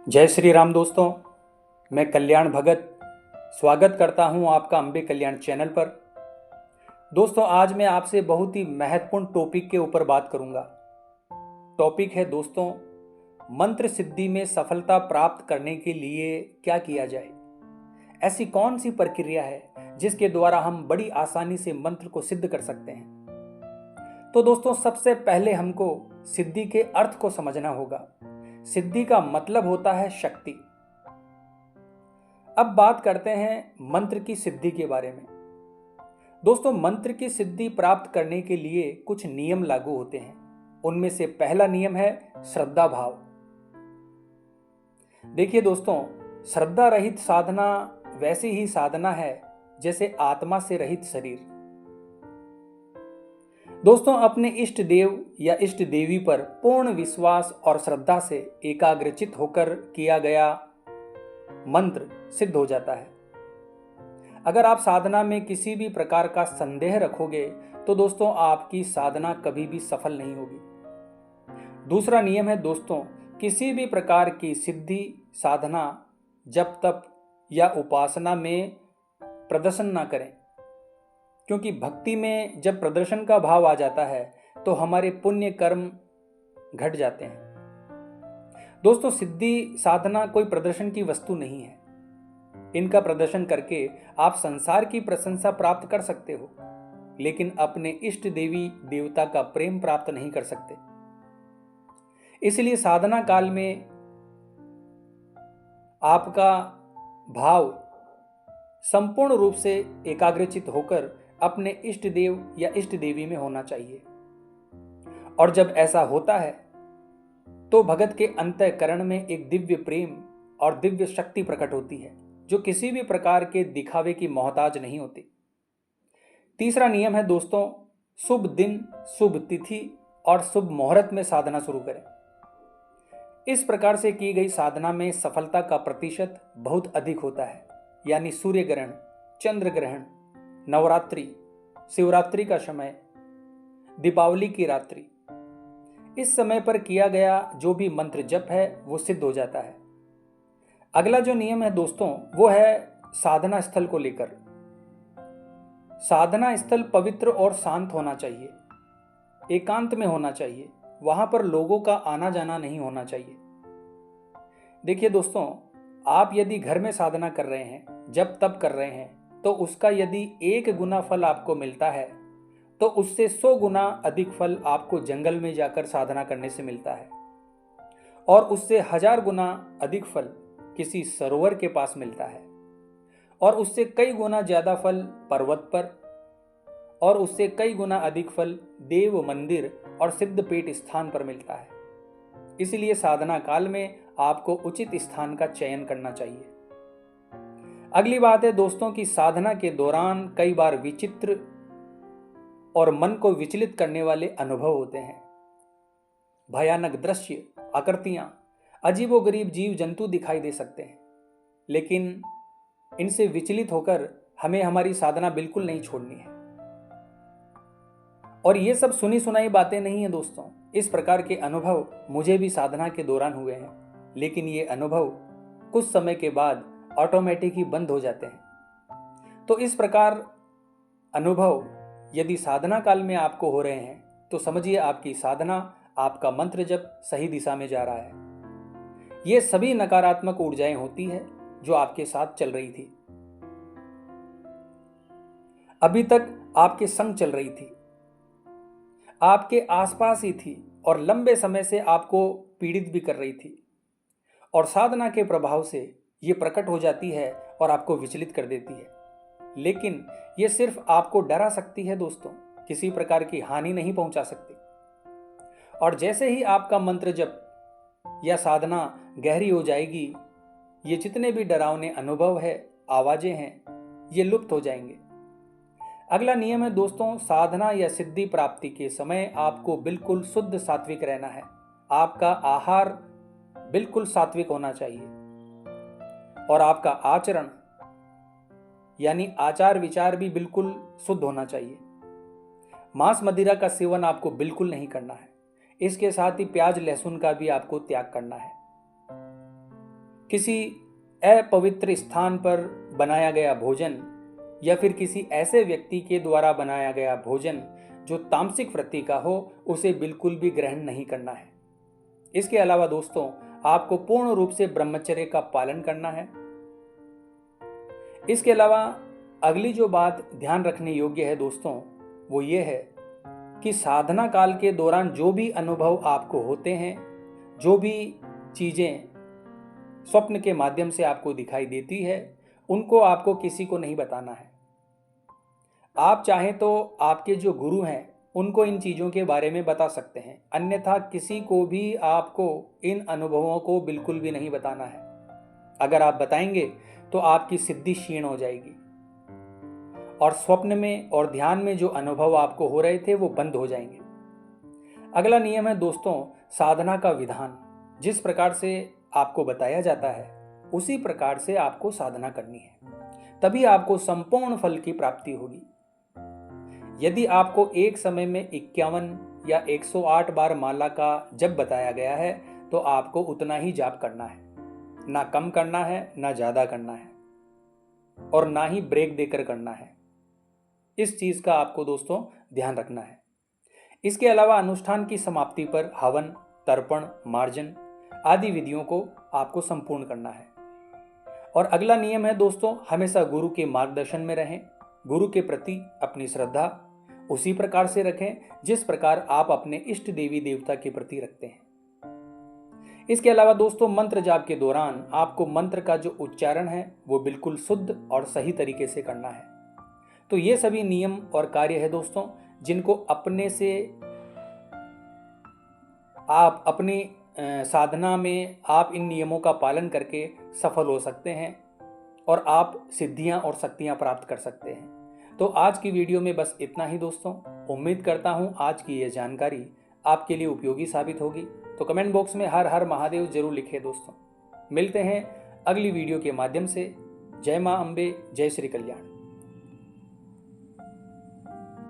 जय श्री राम दोस्तों। मैं कल्याण भगत स्वागत करता हूं आपका अम्बे कल्याण चैनल पर। दोस्तों, आज मैं आपसे बहुत ही महत्वपूर्ण टॉपिक के ऊपर बात करूंगा। टॉपिक है दोस्तों, मंत्र सिद्धि में सफलता प्राप्त करने के लिए क्या किया जाए। ऐसी कौन सी प्रक्रिया है जिसके द्वारा हम बड़ी आसानी से मंत्र को सिद्ध कर सकते हैं। तो दोस्तों, सबसे पहले हमको सिद्धि के अर्थ को समझना होगा। सिद्धि का मतलब होता है शक्ति। अब बात करते हैं मंत्र की सिद्धि के बारे में। दोस्तों, मंत्र की सिद्धि प्राप्त करने के लिए कुछ नियम लागू होते हैं। उनमें से पहला नियम है श्रद्धा भाव। देखिए दोस्तों, श्रद्धा रहित साधना वैसी ही साधना है जैसे आत्मा से रहित शरीर। दोस्तों, अपने इष्ट देव या इष्ट देवी पर पूर्ण विश्वास और श्रद्धा से एकाग्रचित होकर किया गया मंत्र सिद्ध हो जाता है। अगर आप साधना में किसी भी प्रकार का संदेह रखोगे तो दोस्तों आपकी साधना कभी भी सफल नहीं होगी। दूसरा नियम है दोस्तों, किसी भी प्रकार की सिद्धि साधना जप तप या उपासना में प्रदर्शन ना करें, क्योंकि भक्ति में जब प्रदर्शन का भाव आ जाता है तो हमारे पुण्य कर्म घट जाते हैं। दोस्तों, सिद्धि साधना कोई प्रदर्शन की वस्तु नहीं है। इनका प्रदर्शन करके आप संसार की प्रशंसा प्राप्त कर सकते हो, लेकिन अपने इष्ट देवी देवता का प्रेम प्राप्त नहीं कर सकते। इसलिए साधना काल में आपका भाव संपूर्ण रूप से एकाग्रचित होकर अपने इष्ट देव या इष्ट देवी में होना चाहिए। और जब ऐसा होता है तो भगत के अंतःकरण में एक दिव्य प्रेम और दिव्य शक्ति प्रकट होती है, जो किसी भी प्रकार के दिखावे की मोहताज नहीं होती। तीसरा नियम है दोस्तों, शुभ दिन, शुभ तिथि और शुभ मुहूर्त में साधना शुरू करें। इस प्रकार से की गई साधना में सफलता का प्रतिशत बहुत अधिक होता है। यानी सूर्य ग्रहण, चंद्र ग्रहण, नवरात्रि, शिवरात्रि का समय, दीपावली की रात्रि, इस समय पर किया गया जो भी मंत्र जप है वो सिद्ध हो जाता है। अगला जो नियम है दोस्तों वो है साधना स्थल को लेकर। साधना स्थल पवित्र और शांत होना चाहिए, एकांत में होना चाहिए। वहां पर लोगों का आना जाना नहीं होना चाहिए। देखिए दोस्तों, आप यदि घर में साधना कर रहे हैं, जप तप कर रहे हैं, तो उसका यदि 1 गुना फल आपको मिलता है तो उससे 100 गुना अधिक फल आपको जंगल में जाकर साधना करने से मिलता है, और उससे 1000 गुना अधिक फल किसी सरोवर के पास मिलता है, और उससे कई गुना ज्यादा फल पर्वत पर, और उससे कई गुना अधिक फल देव मंदिर और सिद्धपीठ स्थान पर मिलता है। इसलिए साधना काल में आपको उचित स्थान का चयन करना चाहिए। अगली बात है दोस्तों कि साधना के दौरान कई बार विचित्र और मन को विचलित करने वाले अनुभव होते हैं। भयानक दृश्य, आकृतियां, अजीबोगरीब जीव जंतु दिखाई दे सकते हैं, लेकिन इनसे विचलित होकर हमें हमारी साधना बिल्कुल नहीं छोड़नी है। और ये सब सुनी सुनाई बातें नहीं है दोस्तों। इस प्रकार के अनुभव मुझे भी साधना के दौरान हुए हैं, लेकिन ये अनुभव कुछ समय के बाद ऑटोमेटिक ही बंद हो जाते हैं। तो इस प्रकार अनुभव यदि साधना काल में आपको हो रहे हैं तो समझिए आपकी साधना, आपका मंत्र जप सही दिशा में जा रहा है। ये सभी नकारात्मक ऊर्जाएं होती है जो आपके साथ चल रही थी, अभी तक आपके संग चल रही थी, आपके आसपास ही थी और लंबे समय से आपको पीड़ित भी कर रही थी, और साधना के प्रभाव से ये प्रकट हो जाती है और आपको विचलित कर देती है। लेकिन ये सिर्फ आपको डरा सकती है दोस्तों, किसी प्रकार की हानि नहीं पहुंचा सकती। और जैसे ही आपका मंत्र जप या साधना गहरी हो जाएगी, ये जितने भी डरावने अनुभव है, आवाजें हैं, ये लुप्त हो जाएंगे। अगला नियम है दोस्तों, साधना या सिद्धि प्राप्ति के समय आपको बिल्कुल शुद्ध सात्विक रहना है। आपका आहार बिल्कुल सात्विक होना चाहिए, और आपका आचरण यानी आचार विचार भी बिल्कुल शुद्ध होना चाहिए। मांस मदिरा का सेवन आपको बिल्कुल नहीं करना है। इसके साथ ही प्याज लहसुन का भी आपको त्याग करना है। किसी अपवित्र स्थान पर बनाया गया भोजन या फिर किसी ऐसे व्यक्ति के द्वारा बनाया गया भोजन जो तामसिक वृत्ति का हो, उसे बिल्कुल भी ग्रहण नहीं करना है। इसके अलावा दोस्तों, आपको पूर्ण रूप से ब्रह्मचर्य का पालन करना है। इसके अलावा अगली जो बात ध्यान रखने योग्य है दोस्तों, वो ये है कि साधना काल के दौरान जो भी अनुभव आपको होते हैं, जो भी चीजें स्वप्न के माध्यम से आपको दिखाई देती है, उनको आपको किसी को नहीं बताना है। आप चाहें तो आपके जो गुरु हैं उनको इन चीज़ों के बारे में बता सकते हैं, अन्यथा किसी को भी आपको इन अनुभवों को बिल्कुल भी नहीं बताना है। अगर आप बताएंगे तो आपकी सिद्धि क्षीण हो जाएगी और स्वप्न में और ध्यान में जो अनुभव आपको हो रहे थे वो बंद हो जाएंगे। अगला नियम है दोस्तों, साधना का विधान। जिस प्रकार से आपको बताया जाता है उसी प्रकार से आपको साधना करनी है, तभी आपको संपूर्ण फल की प्राप्ति होगी। यदि आपको एक समय में 51 या 108 बार माला का जप बताया गया है तो आपको उतना ही जाप करना है, ना कम करना है, ना ज्यादा करना है और ना ही ब्रेक देकर करना है। इस चीज का आपको दोस्तों ध्यान रखना है। इसके अलावा अनुष्ठान की समाप्ति पर हवन, तर्पण, मार्जन आदि विधियों को आपको संपूर्ण करना है। और अगला नियम है दोस्तों, हमेशा गुरु के मार्गदर्शन में रहें। गुरु के प्रति अपनी श्रद्धा उसी प्रकार से रखें जिस प्रकार आप अपने इष्ट देवी देवता के प्रति रखते हैं। इसके अलावा दोस्तों, मंत्र जाप के दौरान आपको मंत्र का जो उच्चारण है वो बिल्कुल शुद्ध और सही तरीके से करना है। तो ये सभी नियम और कार्य है दोस्तों, जिनको अपने से आप अपनी साधना में आप इन नियमों का पालन करके सफल हो सकते हैं और आप सिद्धियां और शक्तियां प्राप्त कर सकते हैं। तो आज की वीडियो में बस इतना ही दोस्तों। उम्मीद करता हूं आज की ये जानकारी आपके लिए उपयोगी साबित होगी। तो कमेंट बॉक्स में हर हर महादेव जरूर लिखें दोस्तों। मिलते हैं अगली वीडियो के माध्यम से। जय मां अम्बे, जय श्री कल्याण।